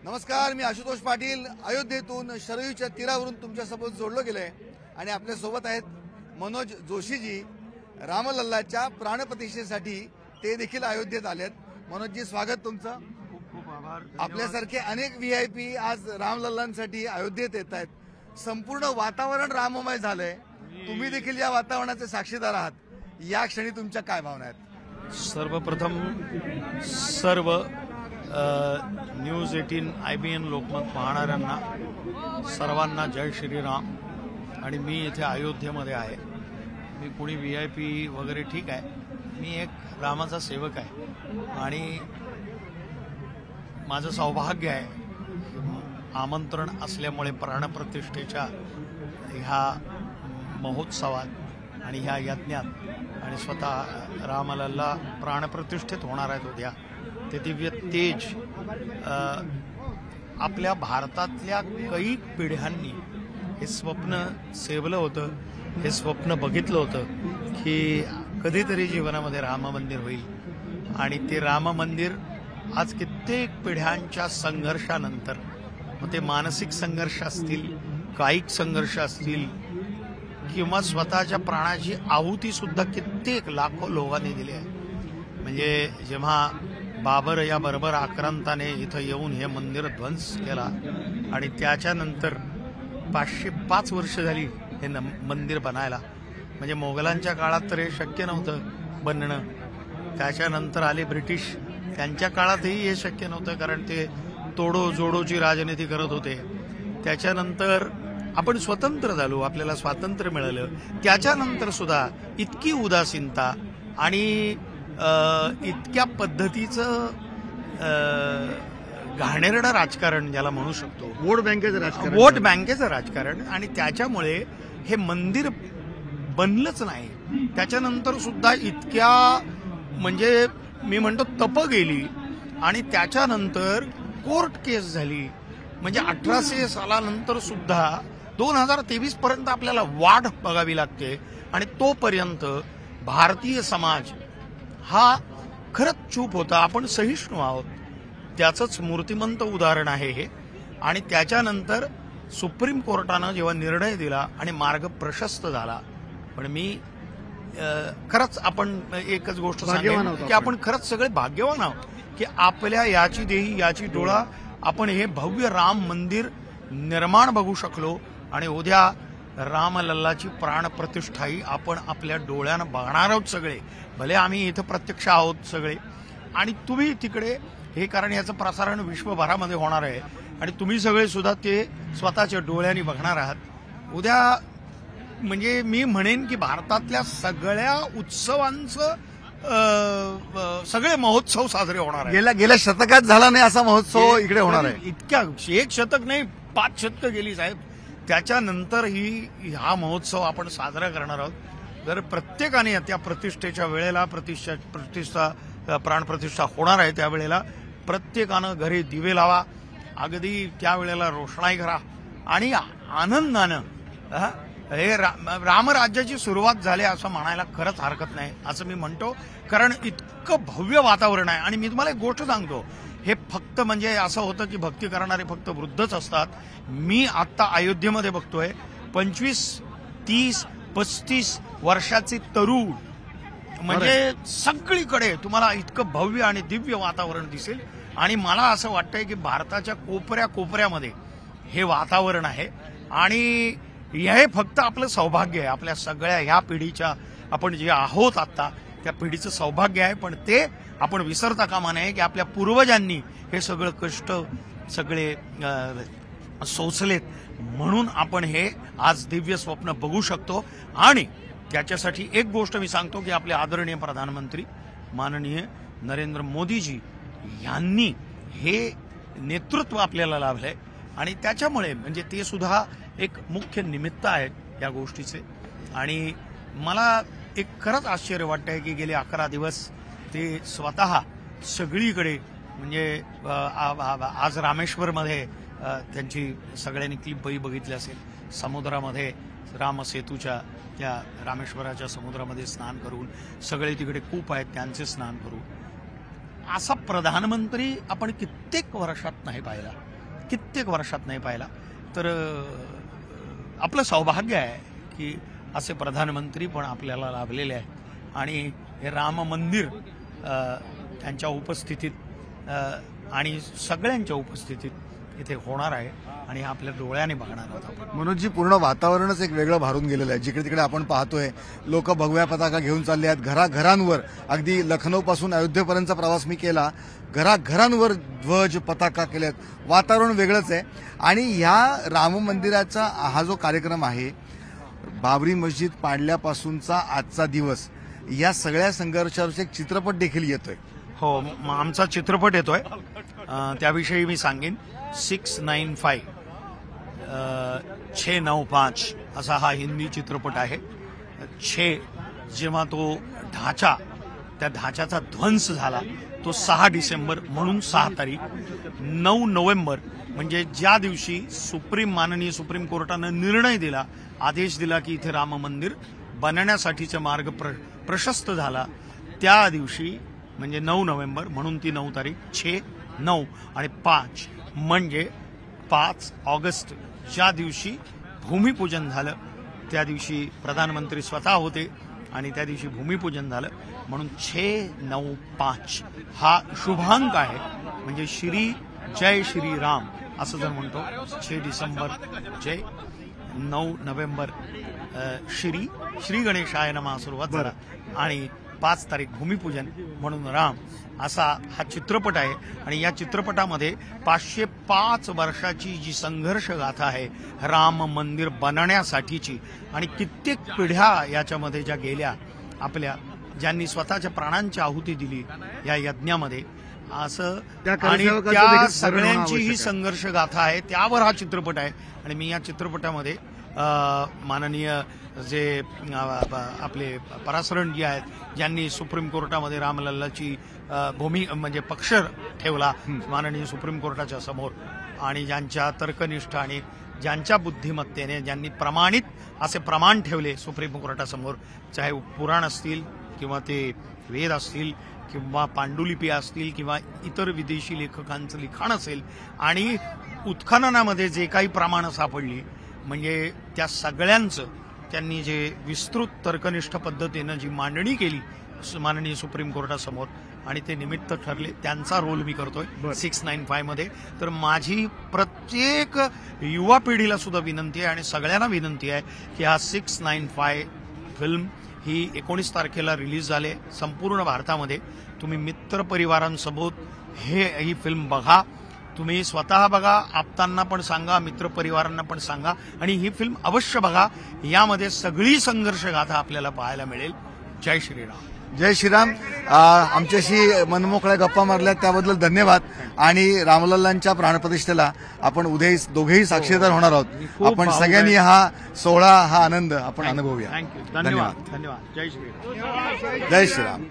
नमस्कार, मी आशुतोष पाटील अयोध्येतून शरयूच्या तीरावरून तुमच्यासोबत जोडलो गेलोय आणि आपल्या सोबत आहेत मनोज जोशीजी. रामलल्लाच्या प्राणप्रतिष्ठेसाठी ते देखील अयोध्येत आलेत. मनोजजी, स्वागत तुमचं. खूप खूप आभार. आपल्यासारखे अनेक व्हीआयपी आज रामलल्लांसाठी अयोध्येत येत आहेत. संपूर्ण वातावरण राममय झालंय. तुम्ही देखील या वातावरणाचे साक्षीदार आहात. या क्षणी तुमच्या काय भावना आहेत? सर्वप्रथम सर्व न्यूज 18 IBN लोकमत पाहणाऱ्यांना सर्वांना जय श्रीराम. आणि मी इथे अयोध्येमध्ये आहे. मी कोणी VIP वगैरे ठीक आहे, मी एक रामाचा सेवक आहे आणि माझं सौभाग्य आहे आमंत्रण असल्यामुळे प्राणप्रतिष्ठेच्या ह्या महोत्सवात आणि ह्या यज्ञात आणि स्वतः रामलल्ला प्राणप्रतिष्ठित होणार आहेत उद्या. ते दिव्य तेज आपल्या भारतातल्या काही पिढ्यांनी हे स्वप्न सेवलं होतं, हे स्वप्न बघितलं होतं की कधीतरी जीवनामध्ये राम मंदिर होईल. आणि ते राम मंदिर आज कित्येक पिढ्यांच्या संघर्षानंतर, मग ते मानसिक संघर्ष असतील, कायिक संघर्ष असतील किंवा स्वतःच्या प्राणाची आहुती सुद्धा कित्येक लाखो लोकांनी दिली आहे. म्हणजे जेव्हा बाबर या बरोबर आक्रांताने इथं येऊन हे मंदिर ध्वंस केला आणि त्याच्यानंतर 505 वर्ष झाली हे मंदिर बनायला. म्हणजे मोगलांच्या काळात तर हे शक्य नव्हतं बनणं. त्याच्यानंतर आले ब्रिटिश, त्यांच्या काळातही हे शक्य नव्हतं कारण ते तोडो जोडोची राजनीती करत होते. त्याच्यानंतर आपण स्वतंत्र झालो, आपल्याला स्वातंत्र्य मिळालं. त्याच्यानंतर सुद्धा इतकी उदासीनता आणि इतक्या पद्धतीचं घाणेरडं राजकारण ज्याला म्हणू शकतो, वोट बँकेचं राजकारण. आणि त्याच्यामुळे हे मंदिर बनलंच नाही. त्याच्यानंतर सुद्धा इतक्या म्हणजे मी म्हणतो तप गेली आणि त्याच्यानंतर कोर्ट केस झाली. म्हणजे 1800 सालानंतर सुद्धा 2023 पर्यंत आपल्याला वाट बघावी लागते. आणि तोपर्यंत भारतीय समाज हा खरंच चूप होता. आपण सहिष्णू आहोत, त्याचंच मूर्तिमंत उदाहरण आहे हे. आणि त्याच्यानंतर सुप्रीम कोर्टानं जेव्हा निर्णय दिला आणि मार्ग प्रशस्त झाला. पण मी खरंच आपण एकच गोष्ट सांगेन की आपण खरंच सगळे भाग्यवान आहोत की आपल्या याची देही याची डोळा आपण हे भव्य राम मंदिर निर्माण बघू शकलो. आणि उद्या रामलल्लाची प्राणप्रतिष्ठाही आपण आपल्या डोळ्यानं बघणार आहोत सगळे. भले आम्ही इथं प्रत्यक्ष आहोत सगळे आणि तुम्ही तिकडे हे, कारण याचं प्रसारण विश्वभरामध्ये होणार आहे आणि तुम्ही सगळे सुद्धा ते स्वतःच्या डोळ्यांनी बघणार आहात उद्या. म्हणजे मी म्हणेन की भारतातल्या सगळ्या उत्सवांचं सगळे महोत्सव साजरे होणार आहे. गेल्या शतकात झाला नाही असा महोत्सव इकडे होणार आहे. इतक्या 1 शतक नाही, 5 शतकं गेली साहेब. त्याच्यानंतर हा महोत्सव आपण साजरा करणार आहोत. जर प्रत्येकाने त्या प्रतिष्ठेच्या वेळेला प्राणप्रतिष्ठा होणार आहे त्यावेळेला प्रत्येकानं घरी दिवे लावा, अगदी त्यावेळेला रोषणाई करा आणि आनंदानं हे रामराज्याची सुरुवात झाली असं म्हणायला खरंच हरकत नाही असं मी म्हणतो. कारण इतकं भव्य वातावरण आहे. आणि मी तुम्हाला एक गोष्ट सांगतो, हे फक्त म्हणजे असं होतं की भक्ती करणारे फक्त वृद्धच असतात. मी आत्ता अयोध्येमध्ये बघतोय 25, 30, 35 वर्षाचे तरुण, म्हणजे सगळीकडे तुम्हाला इतकं भव्य आणि दिव्य वातावरण दिसेल. आणि मला असं वाटतंय की भारताच्या कोपऱ्या कोपऱ्यामध्ये हे वातावरण आहे. आणि हे फक्त आपलं सौभाग्य आहे, आपल्या सगळ्या ह्या पिढीच्या आपण जे आहोत आता त्या पिढीचं सौभाग्य आहे. पण ते आपण विसरता कामा नये की आपल्या पूर्वजांनी हे सगळं कष्ट सगळे सोसलेत म्हणून आपण हे आज दिव्य स्वप्न बघू शकतो. आणि त्याच्यासाठी एक गोष्ट मी सांगतो की आपले आदरणीय प्रधानमंत्री माननीय नरेंद्र मोदीजी यांनी हे नेतृत्व आपल्याला लाभलंय आणि त्याच्यामुळे म्हणजे ते सुद्धा एक मुख्य निमित्त आहेत या गोष्टीचे. आणि मला एक खरंच आश्चर्य वाटतंय की गेले 11 दिवस ते स्वतः सगळीकडे म्हणजे आज रामेश्वरमध्ये त्यांची सगळ्यांनी क्लिपही बघितली असेल. समुद्रामध्ये रामसेतूच्या त्या रामेश्वराच्या समुद्रामध्ये स्नान करून सगळे तिकडे कूप आहेत त्यांचे स्नान करून असा प्रधानमंत्री आपण कित्येक वर्षात नाही पाहिला. कित्येक वर्षात नाही पाहिला. तर आपलं सौभाग्य आहे की असे प्रधानमंत्री पण आपल्याला लाभलेले आहेत आणि हे राम मंदिर त्यांच्या उपस्थितीत आणि सगळ्यांच्या उपस्थितीत इथे होणार आहे आणि आपल्या डोळ्याने बघणार आहोत आपण. मनोजजी, पूर्ण वातावरणच एक वेगळं भारून गेलेलं आहे. जिकडे तिकडे आपण पाहतोय लोक भगव्या पताका घेऊन चालले आहेत. घराघरांवर, अगदी लखनौ पासून अयोध्येपर्यंतचा प्रवास मी केला, घराघरांवर ध्वज पताका केलेत. वातावरण वेगळंच आहे. आणि ह्या राम मंदिराचा हा जो कार्यक्रम आहे, बाबरी मस्जिद पाडल्यापासूनचा आजचा दिवस, या सगळ्या संघर्षावर एक चित्रपट देखील येतोय. हो, आमचा चित्रपट येतोय, त्याविषयी मी सांगेन. 695 695 असा हा हिंदी चित्रपट आहे. 6 जेव्हा तो ढाचा, त्या ढाच्याचा ध्वंस झाला, तो 6 डिसेंबर म्हणून 6 तारीख. 9 नोव्हेंबर म्हणजे ज्या दिवशी माननीय सुप्रीम कोर्टानं निर्णय दिला, आदेश दिला की इथे राम मंदिर बनण्यासाठीचा मार्ग प्रशस्त झाला, त्या दिवशी म्हणजे 9 नोव्हेंबर म्हणून ती 9 तारीख. 6, 9 आणि 5 म्हणजे 5 ऑगस्ट, ज्या दिवशी भूमिपूजन झालं, त्या दिवशी प्रधानमंत्री स्वतः होते आणि त्या दिवशी भूमिपूजन झालं, म्हणून 695 हा शुभांक आहे. म्हणजे जय श्री राम असं जर म्हणतो. 6 डिसेंबर जय, 9 नोव्हेंबर श्री गणेशाय नमः सुरुवात झाला आणि 5 तारीख भूमिपूजन म्हणून राम, असा हा चित्रपट आहे. आणि या चित्रपटामध्ये 505 वर्षाची जी संघर्ष गाथा आहे राम मंदिर बनण्यासाठीची, आणि कित्येक पिढ्या याच्यामध्ये ज्या गेल्या आपल्या, ज्यांनी स्वतःच्या प्राणांची आहुती दिली या यज्ञामध्ये, असं, आणि त्या सगळ्यांची ही संघर्ष गाथा आहे, त्यावर हा चित्रपट आहे. आणि मी या चित्रपटामध्ये माननीय जे आपले परासरणजी आहेत, ज्यांनी सुप्रीम कोर्टामध्ये रामलल्लाची म्हणजे पक्ष ठेवला माननीय सुप्रीम कोर्टाच्या समोर, आणि ज्यांच्या तर्कनिष्ठ आणि ज्यांच्या बुद्धिमत्तेने ज्यांनी प्रमाणित असे प्रमाण ठेवले सुप्रीम कोर्टासमोर, चाहे पुराण असतील किंवा ते वेद असतील किंवा पांडुलिपी असतील किंवा इतर विदेशी लेखकांचं लिखाण असेल, आणि उत्खननामध्ये जे काही प्रमाणं सापडली, म्हणजे त्या सगळ्यांचं त्यांनी जे विस्तृत तर्कनिष्ठ पद्धतीनं जी मांडणी केली माननीय सुप्रीम कोर्टासमोर, आणि ते निमित्त ठरले, त्यांचा रोल मी करतोय 695 मध्ये. तर माझी प्रत्येक युवा पिढीला सुद्धा विनंती आहे आणि सगळ्यांना विनंती आहे की हा 695 फिल्म ही 19 तारखेला रिलीज झाले संपूर्ण भारतामध्ये. तुम्ही मित्र परिवारांसोबत ही फिल्म बघा, तुम्ही स्वतः बघा, आप्तांना पण सांगा, मित्रपरिवारांना पण सांगा, आणि ही फिल्म अवश्य बघा. यामध्ये सगळी संघर्ष गाथा आपल्याला पाहायला मिळेल. जय श्रीराम. जय श्रीराम. आमच्याशी मनमोकळ्या गप्पा मारल्या त्याबद्दल धन्यवाद. आणि रामलल्लांच्या प्राणप्रतिष्ठेला आपण उद्या दोघेही साक्षीदार होणार आहोत. आपण सगळ्यांनी हा सोहळा, हा आनंद आपण अनुभवूया. थँक्यू. धन्यवाद. जय श्रीराम. जय श्रीराम.